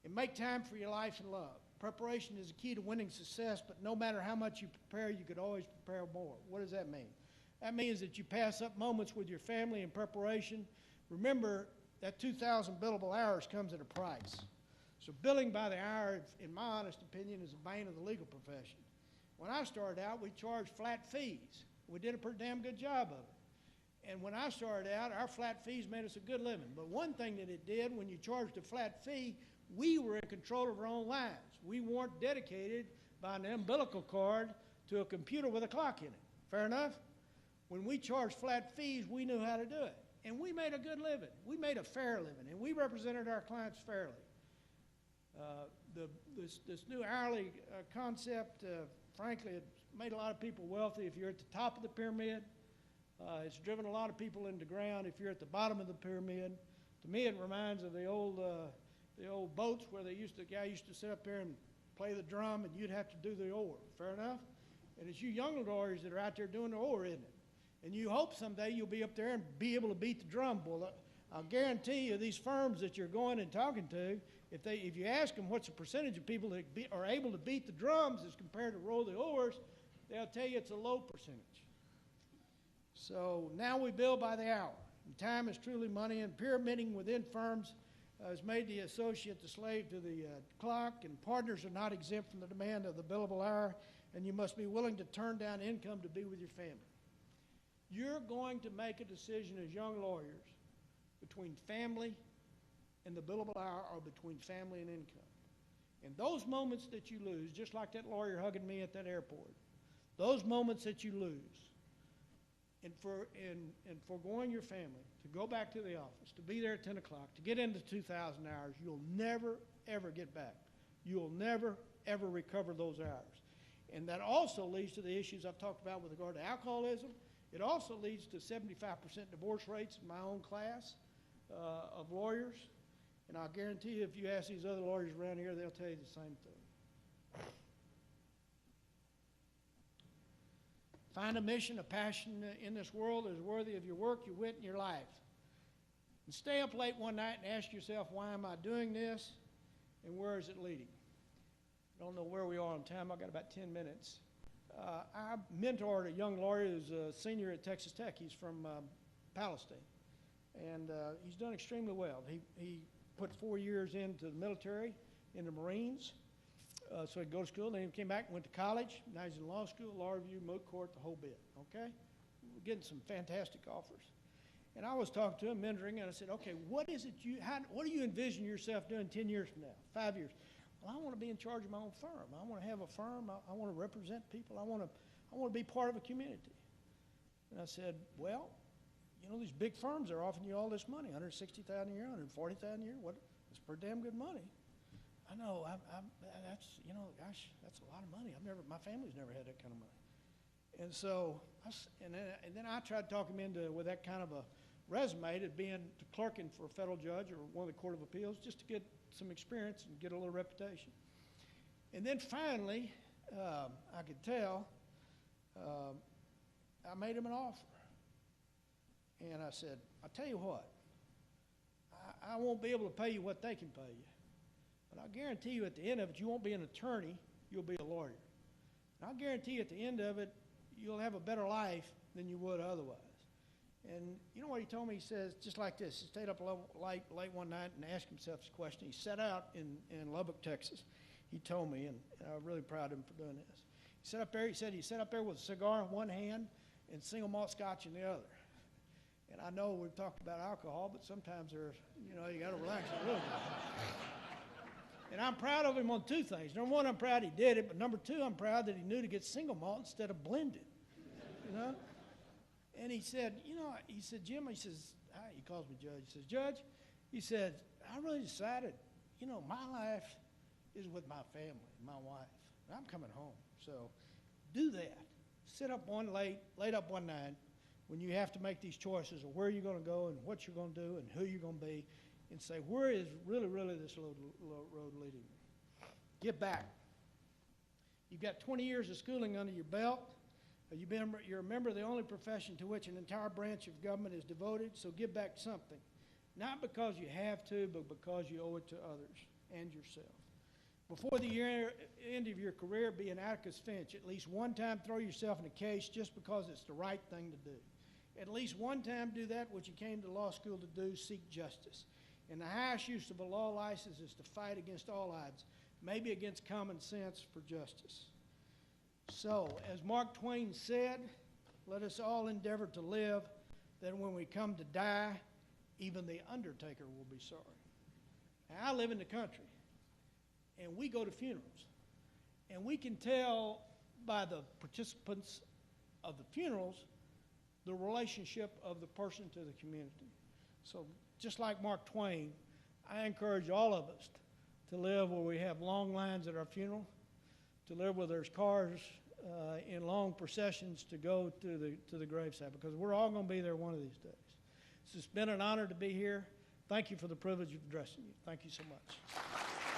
And make time for your life and love. Preparation is the key to winning success, but no matter how much you prepare, you could always prepare more. What does that mean? That means that you pass up moments with your family in preparation. Remember that 2,000 billable hours comes at a price. So billing by the hour, in my honest opinion, is the bane of the legal profession. When I started out, we charged flat fees. We did a pretty damn good job of it. And when I started out, our flat fees made us a good living. But one thing that it did, when you charged a flat fee, we were in control of our own lives. We weren't dedicated by an umbilical cord to a computer with a clock in it. Fair enough? When we charged flat fees, we knew how to do it. And we made a good living. We made a fair living, and we represented our clients fairly. This new hourly concept, frankly, it's made a lot of people wealthy. If you're at the top of the pyramid, it's driven a lot of people into the ground. If you're at the bottom of the pyramid, to me it reminds of the old boats where the guy used to sit up there and play the drum, and you'd have to do the oar. Fair enough? And it's you young lawyers that are out there doing the oar, isn't it? And you hope someday you'll be up there and be able to beat the drum. Well, I'll guarantee you these firms that you're going and talking to, if you ask them what's the percentage of people that are able to beat the drums as compared to roll the oars, they'll tell you it's a low percentage. So now we bill by the hour. And time is truly money, and pyramiding within firms has made the associate the slave to the clock, and partners are not exempt from the demand of the billable hour, and you must be willing to turn down income to be with your family. You're going to make a decision as young lawyers between family and the billable hour, or between family and income. And those moments that you lose, just like that lawyer hugging me at that airport, those moments that you lose, and foregoing your family, to go back to the office, to be there at 10 o'clock, to get into 2,000 hours, you'll never, ever get back. You'll never, ever recover those hours. And that also leads to the issues I've talked about with regard to alcoholism. It also leads to 75% divorce rates in my own class of lawyers. And I'll guarantee you, if you ask these other lawyers around here, they'll tell you the same thing. Find a mission, a passion in this world that is worthy of your work, your wit, and your life. And stay up late one night and ask yourself, why am I doing this, and where is it leading? I don't know where we are on time. I've got about 10 minutes. I mentored a young lawyer who's a senior at Texas Tech. He's from Palestine, and he's done extremely well. He put 4 years into the military, in the Marines, so he'd go to school. Then he came back and went to college. Now he's in law school, law review, moot court, the whole bit, okay? We're getting some fantastic offers. And I was talking to him, mentoring, and I said, okay, what do you envision yourself doing 10 years from now, 5 years? Well, I want to be in charge of my own firm. I want to have a firm. I want to represent people. I want to be part of a community. And I said, well, you know, these big firms are offering you all this money, $160,000 a year, $140,000 a year. That's pretty damn good money. I know. That's, you know, gosh, that's a lot of money. My family's never had that kind of money. And so, and then I tried to talk him into with that kind of a resume to clerking for a federal judge or one of the Court of Appeals, just to get some experience and get a little reputation. And then finally, I could tell, I made him an offer. And I said, I'll tell you what, I won't be able to pay you what they can pay you. But I'll guarantee you at the end of it, you won't be an attorney, you'll be a lawyer. And I'll guarantee you at the end of it, you'll have a better life than you would otherwise. And you know what he told me? He says, just like this, he stayed up late one night and asked himself this question. He set out in Lubbock, Texas. He told me, and I'm really proud of him for doing this. He sat up there with a cigar in one hand and single malt scotch in the other. And I know we've talked about alcohol, but sometimes there's, you know, you got to relax a little bit. And I'm proud of him on two things. Number one, I'm proud he did it, but number two, I'm proud that he knew to get single malt instead of blended, you know? And he said, you know, he said, Jim, he says, he calls me Judge. He says, Judge, he said, I really decided, you know, my life is with my family, my wife. And I'm coming home. So do that. Sit up late up one night when you have to make these choices of where you're going to go and what you're going to do and who you're going to be, and say, where is really this road leading me? Get back. You've got 20 years of schooling under your belt. You're a member of the only profession to which an entire branch of government is devoted, so give back something. Not because you have to, but because you owe it to others. and yourself. Before the end of your career, be an Atticus Finch. At least one time throw yourself in a case just because it's the right thing to do. At least one time do that which you came to law school to do, seek justice. And the highest use of a law license is to fight against all odds, maybe against common sense for justice. So, as Mark Twain said, let us all endeavor to live, that when we come to die, even the undertaker will be sorry. Now, I live in the country, and we go to funerals, and we can tell by the participants of the funerals the relationship of the person to the community. So just like Mark Twain, I encourage all of us to live where we have long lines at our funeral, to live where there's cars in long processions to go to the gravesite, because we're all going to be there one of these days. So it's been an honor to be here. Thank you for the privilege of addressing you. Thank you so much.